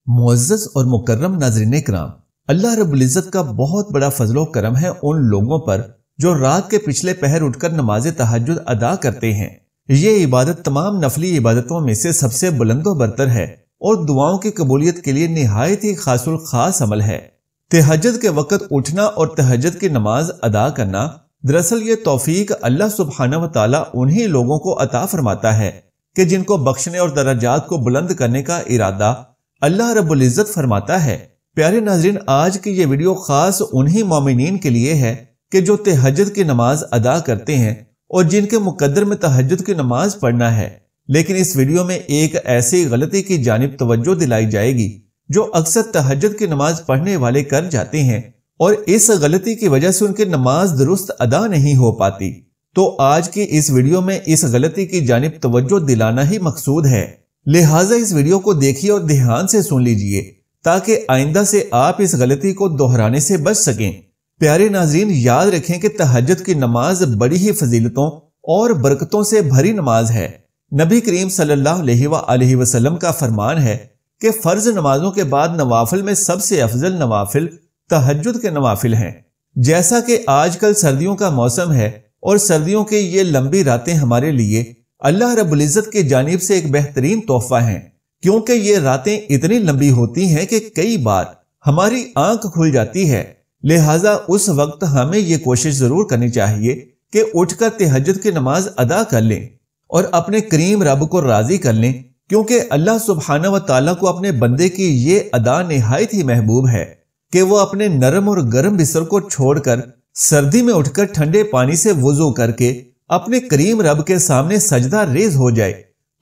معزز اور مکرم ناظرین کرام، اللہ رب العزت کا بہت بڑا فضل و کرم ہے ان لوگوں پر جو رات کے پچھلے پہر اٹھ کر نماز تہجد ادا کرتے ہیں۔ یہ عبادت تمام نفلی عبادتوں میں سے سب سے بلند و برتر ہے اور دعاؤں کی قبولیت کے لیے نہایت ہی خاص الخاص عمل ہے۔ تہجد کے وقت اٹھنا اور تہجد کی نماز ادا کرنا، دراصل یہ توفیق اللہ سبحانہ و تعالیٰ انہی لوگوں کو عطا فرماتا ہے کہ جن کو بخشنے اور درجات کو بلند کرنے کا ارادہ اللہ رب العزت فرماتا ہے۔ پیارے ناظرین، آج کی یہ ویڈیو خاص انہی مومنین کے لیے ہے کہ جو تہجد کی نماز ادا کرتے ہیں اور جن کے مقدر میں تہجد کی نماز پڑھنا ہے، لیکن اس ویڈیو میں ایک ایسی غلطی کی جانب توجہ دلائی جائے گی جو اکثر تہجد کی نماز پڑھنے والے کر جاتے ہیں اور اس غلطی کی وجہ سے ان کی نماز درست ادا نہیں ہو پاتی۔ تو آج کی اس ویڈیو میں اس غلطی کی جانب توجہ دلانا ہی مقصود ہے، لہٰذا اس ویڈیو کو دیکھیے اور دھیان سے سن لیجئے تاکہ آئندہ سے آپ اس غلطی کو دہرانے سے بچ سکیں۔ پیارے ناظرین، یاد رکھیں کہ تہجد کی نماز بڑی ہی فضیلتوں اور برکتوں سے بھری نماز ہے۔ نبی کریم صلی اللہ علیہ وآلہ وسلم کا فرمان ہے کہ فرض نمازوں کے بعد نوافل میں سب سے افضل نوافل تہجد کے نوافل ہیں۔ جیسا کہ آج کل سردیوں کا موسم ہے اور سردیوں کی یہ لمبی راتیں ہمارے لیے اللہ رب العزت کی جانب سے ایک بہترین تحفہ ہیں، کیونکہ یہ راتیں اتنی لمبی ہوتی ہیں کہ کئی بار ہماری آنکھ کھل جاتی ہے۔ لہٰذا اس وقت ہمیں یہ کوشش ضرور کرنی چاہیے کہ اٹھ کر تہجد کی نماز ادا کر لیں اور اپنے کریم رب کو راضی کر لیں، کیونکہ اللہ سبحانہ و تعالیٰ کو اپنے بندے کی یہ ادا نہایت ہی محبوب ہے کہ وہ اپنے نرم اور گرم بستر کو چھوڑ کر سردی میں اٹھ کر ٹھنڈے پانی سے وضو کر کے اپنے کریم رب کے سامنے سجدہ ریز ہو جائے۔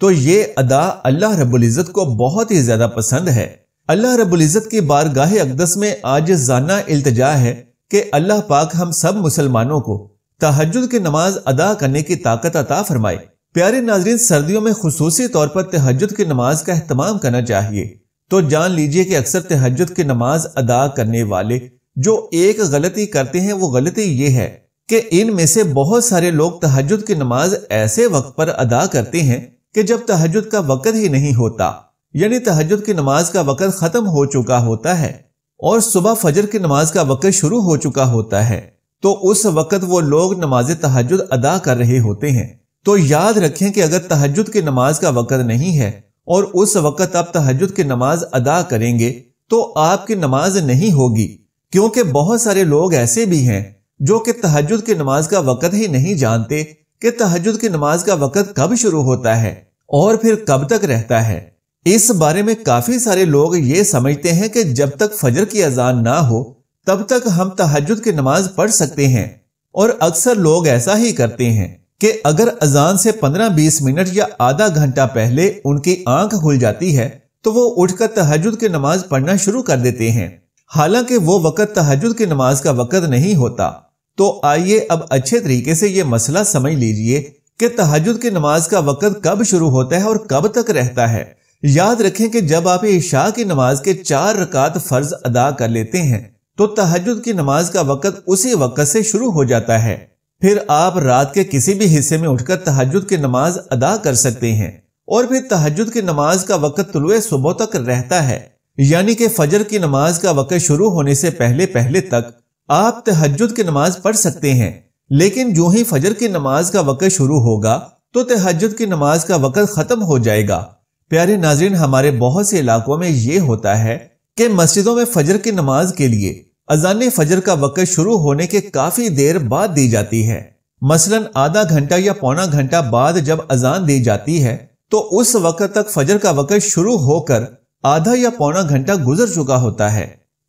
تو یہ ادا اللہ رب العزت کو بہت ہی زیادہ پسند ہے۔ اللہ رب العزت کی بارگاہ اقدس میں عاجزانہ التجا ہے کہ اللہ پاک ہم سب مسلمانوں کو تہجد کی نماز ادا کرنے کی طاقت عطا فرمائے۔ پیارے ناظرین، سردیوں میں خصوصی طور پر تہجد کی نماز کا اہتمام کرنا چاہیے۔ تو جان لیجئے کہ اکثر تہجد کی نماز ادا کرنے والے جو ایک غلطی کرتے ہیں، وہ غلطی یہ ہے کہ ان میں سے بہت سارے لوگ تہجد کی نماز ایسے وقت پر ادا کرتے ہیں کہ جب تہجد کا وقت ہی نہیں ہوتا، یعنی تہجد کی نماز کا وقت ختم ہو چکا ہوتا ہے اور صبح فجر کی نماز کا وقت شروع ہو چکا ہوتا ہے، تو اس وقت وہ لوگ نماز تہجد ادا کر رہے ہوتے ہیں۔ تو یاد رکھیں کہ اگر تہجد کی نماز کا وقت نہیں ہے اور اس وقت آپ تہجد کی نماز ادا کریں گے تو آپ کی نماز نہیں ہوگی، کیونکہ بہت سارے لوگ ایسے بھی ہیں جو کہ تہجد کی نماز کا وقت ہی نہیں جانتے کہ تہجد کی نماز کا وقت کب شروع ہوتا ہے اور پھر کب تک رہتا ہے۔ اس بارے میں کافی سارے لوگ یہ سمجھتے ہیں کہ جب تک فجر کی اذان نہ ہو تب تک ہم تہجد کی نماز پڑھ سکتے ہیں، اور اکثر لوگ ایسا ہی کرتے ہیں کہ اگر اذان سے 15-20 منٹ یا آدھا گھنٹہ پہلے ان کی آنکھ کھل جاتی ہے تو وہ اٹھ کر تہجد کی نماز پڑھنا شروع کر دیتے ہیں، حالانکہ وہ وقت تہجد کی نماز کا وقت نہیں ہوتا۔ تو آئیے اب اچھے طریقے سے یہ مسئلہ سمجھ لیجئے کہ تہجد کی نماز کا وقت کب شروع ہوتا ہے اور کب تک رہتا ہے۔ یاد رکھیں کہ جب آپ عشاء کی نماز کے 4 رکعت فرض ادا کر لیتے ہیں تو تہجد کی نماز کا وقت اسی وقت سے شروع ہو جاتا ہے۔ پھر آپ رات کے کسی بھی حصے میں اٹھ کر تہجد کی نماز ادا کر سکتے ہیں، اور پھر تہجد کی نماز کا وقت طلوع صبح تک رہتا ہے، یعنی کہ فجر کی نماز کا وقت شروع ہونے سے پہلے تک آپ تہجد کی نماز پڑھ سکتے ہیں۔ لیکن جو ہی فجر کی نماز کا وقت شروع ہوگا تو تہجد کی نماز کا وقت ختم ہو جائے گا۔ پیارے ناظرین، ہمارے بہت سے علاقوں میں یہ ہوتا ہے کہ مسجدوں میں فجر کی نماز کے لیے اذان فجر کا وقت شروع ہونے کے کافی دیر بعد دی جاتی ہے۔ مثلاً آدھا گھنٹہ یا پونا گھنٹہ بعد جب اذان دی جاتی ہے تو اس وقت تک فجر کا وقت شروع ہو کر آدھا یا پونا گھنٹہ گزر چکا ہوتا ہے۔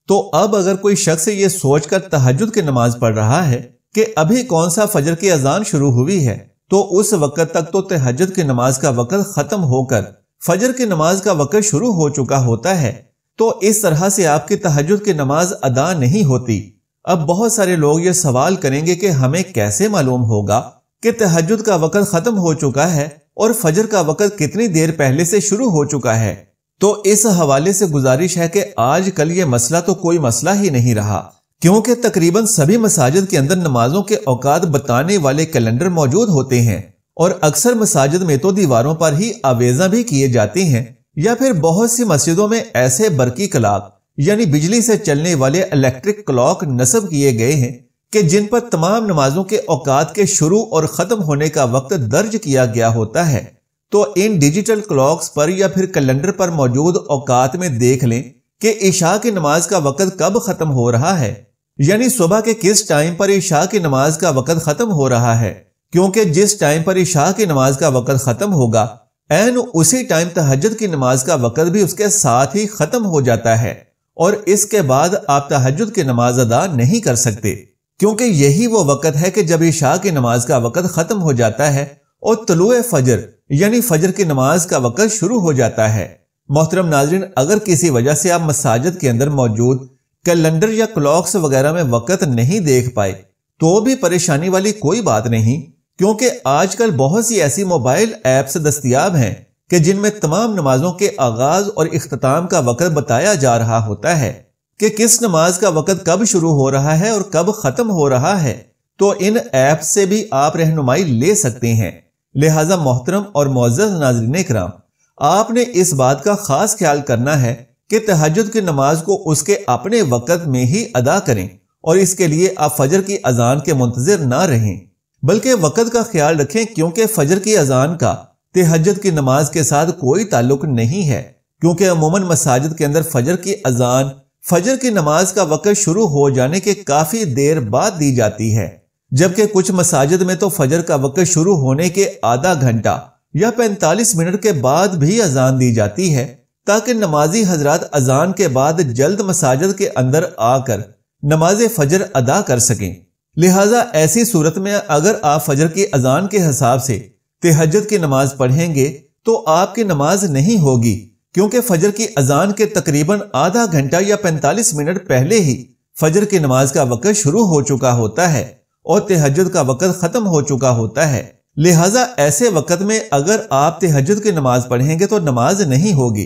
تو اب اگر کوئی شخص یہ سوچ کر تہجد کی نماز پڑھ رہا ہے کہ ابھی کون سا فجر کی اذان شروع ہوئی ہے، تو اس وقت تک تو تہجد کی نماز کا وقت ختم ہو کر فجر کی نماز کا وقت شروع ہو چکا ہوتا ہے۔ تو اس طرح سے آپ کی تہجد کی نماز ادا نہیں ہوتی۔ اب بہت سارے لوگ یہ سوال کریں گے کہ ہمیں کیسے معلوم ہوگا کہ تہجد کا وقت ختم ہو چکا ہے اور فجر کا وقت کتنی دیر پہلے سے شروع ہو چکا ہے؟ تو اس حوالے سے گزارش ہے کہ آج کل یہ مسئلہ تو کوئی مسئلہ ہی نہیں رہا، کیونکہ تقریباً سبھی مساجد کے اندر نمازوں کے اوقات بتانے والے کیلنڈر موجود ہوتے ہیں، اور اکثر مساجد میں تو دیواروں پر ہی آویزاں بھی کیے جاتے ہیں یا پھر بہت سی مسجدوں میں ایسے برقی کلاک یعنی بجلی سے چلنے والے الیکٹرک کلاک نصب کیے گئے ہیں کہ جن پر تمام نمازوں کے اوقات کے شروع اور ختم ہونے کا وقت درج کیا گیا ہوتا ہے۔ تو ان ڈیجیٹل کلاکس پر یا پھر کیلنڈر پر موجود اوقات میں دیکھ لیں کہ عشاء کی نماز کا وقت کب ختم ہو رہا ہے، یعنی صبح کے کس ٹائم پر عشاء کی نماز کا وقت ختم ہو رہا ہے، کیونکہ جس ٹائم پر عشاء کی نماز کا وقت ختم ہوگا عین اسی ٹائم تہجد کی نماز کا وقت بھی اس کے ساتھ ہی ختم ہو جاتا ہے، اور اس کے بعد آپ تہجد کی نماز ادا نہیں کر سکتے، کیونکہ یہی وہ وقت ہے کہ جب عشاء کی نماز کا وقت ختم ہو جاتا ہے اور طلوع فجر یعنی فجر کی نماز کا وقت شروع ہو جاتا ہے۔ محترم ناظرین، اگر کسی وجہ سے آپ مساجد کے اندر موجود کیلنڈر یا کلاکس وغیرہ میں وقت نہیں دیکھ پائے تو بھی پریشانی والی کوئی بات نہیں، کیونکہ آج کل بہت سی ایسی موبائل ایپس دستیاب ہیں کہ جن میں تمام نمازوں کے آغاز اور اختتام کا وقت بتایا جا رہا ہوتا ہے کہ کس نماز کا وقت کب شروع ہو رہا ہے اور کب ختم ہو رہا ہے، تو ان ایپس سے بھی آپ رہنمائی لے سکتے ہیں۔ لہٰذا محترم اور معزز ناظرین کرام، آپ نے اس بات کا خاص خیال کرنا ہے کہ تہجد کی نماز کو اس کے اپنے وقت میں ہی ادا کریں، اور اس کے لیے آپ فجر کی اذان کے منتظر نہ رہیں، بلکہ وقت کا خیال رکھیں، کیونکہ فجر کی اذان کا تہجد کی نماز کے ساتھ کوئی تعلق نہیں ہے، کیونکہ عموماً مساجد کے اندر فجر کی اذان فجر کی نماز کا وقت شروع ہو جانے کے کافی دیر بعد دی جاتی ہے، جبکہ کچھ مساجد میں تو فجر کا وقت شروع ہونے کے آدھا گھنٹہ یا 45 منٹ کے بعد بھی اذان دی جاتی ہے، تاکہ نمازی حضرات اذان کے بعد جلد مساجد کے اندر آ کر نماز فجر ادا کر سکیں۔ لہٰذا ایسی صورت میں اگر آپ فجر کی اذان کے حساب سے تہجد کی نماز پڑھیں گے تو آپ کی نماز نہیں ہوگی، کیونکہ فجر کی اذان کے تقریباً آدھا گھنٹہ یا 45 منٹ پہلے ہی فجر کی نماز کا وقت شروع ہو چکا ہوتا ہے اور تہجد کا وقت ختم ہو چکا ہوتا ہے۔ لہٰذا ایسے وقت میں اگر آپ تہجد کی نماز پڑھیں گے تو نماز نہیں ہوگی۔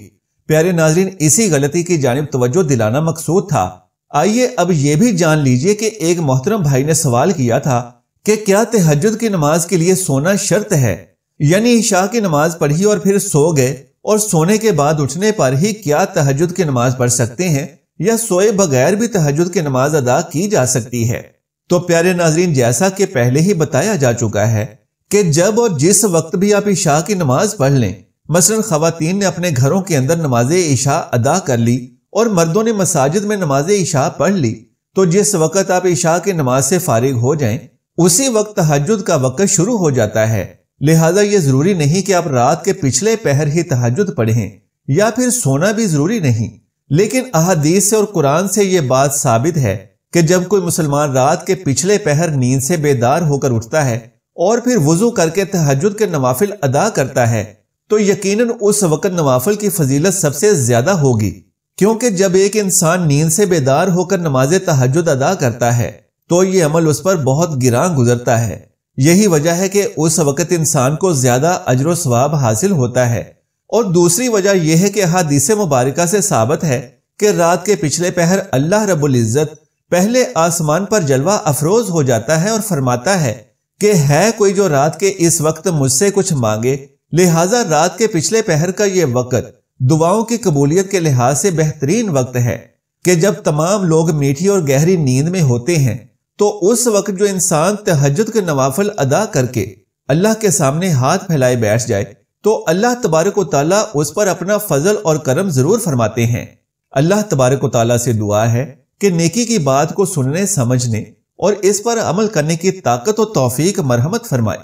پیارے ناظرین، اسی غلطی کی جانب توجہ دلانا مقصود تھا۔ آئیے اب یہ بھی جان لیجئے کہ ایک محترم بھائی نے سوال کیا تھا کہ کیا تہجد کی نماز کے لیے سونا شرط ہے، یعنی عشاء کی نماز پڑھی اور پھر سو گئے اور سونے کے بعد اٹھنے پر ہی کیا تہجد کی نماز پڑھ سکتے ہیں، یا سوئے بغیر بھی تہجد کی نماز ادا کی جا سکتی ہے؟ تو پیارے ناظرین، جیسا کہ پہلے ہی بتایا جا چکا ہے کہ جب اور جس وقت بھی آپ عشاء کی نماز پڑھ لیں، مثلا خواتین نے اپنے گھروں کے اندر نماز عشاء ادا کر لی اور مردوں نے مساجد میں نماز عشاء پڑھ لی، تو جس وقت آپ عشاء کی نماز سے فارغ ہو جائیں اسی وقت تہجد کا وقت شروع ہو جاتا ہے۔ لہٰذا یہ ضروری نہیں کہ آپ رات کے پچھلے پہر ہی تہجد پڑھیں، یا پھر سونا بھی ضروری نہیں، لیکن احادیث سے اور قرآن سے یہ بات ثابت ہے کہ جب کوئی مسلمان رات کے پچھلے پہر نیند سے بیدار ہو کر اٹھتا ہے اور پھر وضو کر کے تہجد کے نوافل ادا کرتا ہے تو یقیناً اس وقت نوافل کی فضیلت سب سے زیادہ ہوگی، کیونکہ جب ایک انسان نیند سے بیدار ہو کر نماز تہجد ادا کرتا ہے تو یہ عمل اس پر بہت گراں گزرتا ہے۔ یہی وجہ ہے کہ اس وقت انسان کو زیادہ اجر و ثواب حاصل ہوتا ہے، اور دوسری وجہ یہ ہے کہ احادیث مبارکہ سے ثابت ہے کہ رات کے پچھلے پہر اللہ رب العزت پہلے آسمان پر جلوہ افروز ہو جاتا ہے اور فرماتا ہے کہ ہے کوئی جو رات کے اس وقت مجھ سے کچھ مانگے۔ لہٰذا رات کے پچھلے پہر کا یہ وقت دعاؤں کی قبولیت کے لحاظ سے بہترین وقت ہے کہ جب تمام لوگ میٹھی اور گہری نیند میں ہوتے ہیں، تو اس وقت جو انسان تہجد کے نوافل ادا کر کے اللہ کے سامنے ہاتھ پھیلائے بیٹھ جائے تو اللہ تبارک و تعالیٰ اس پر اپنا فضل اور کرم ضرور فرماتے ہیں۔ اللہ تبارک و تعالیٰ سے دعا ہے کہ نیکی کی بات کو سننے، سمجھنے اور اس پر عمل کرنے کی طاقت و توفیق مرحمت فرمائے،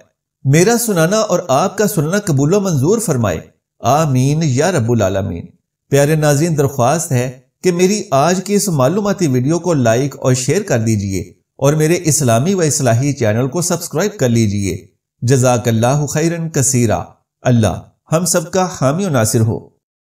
میرا سنانا اور آپ کا سننا قبول و منظور فرمائے، آمین یا رب العالمین۔ پیارے ناظرین، درخواست ہے کہ میری آج کی اس معلوماتی ویڈیو کو لائک اور شیئر کر دیجئے اور میرے اسلامی و اصلاحی چینل کو سبسکرائب کر لیجئے۔ جزاک اللہ خیرن کثیرا۔ اللہ ہم سب کا حامی و ناصر ہو۔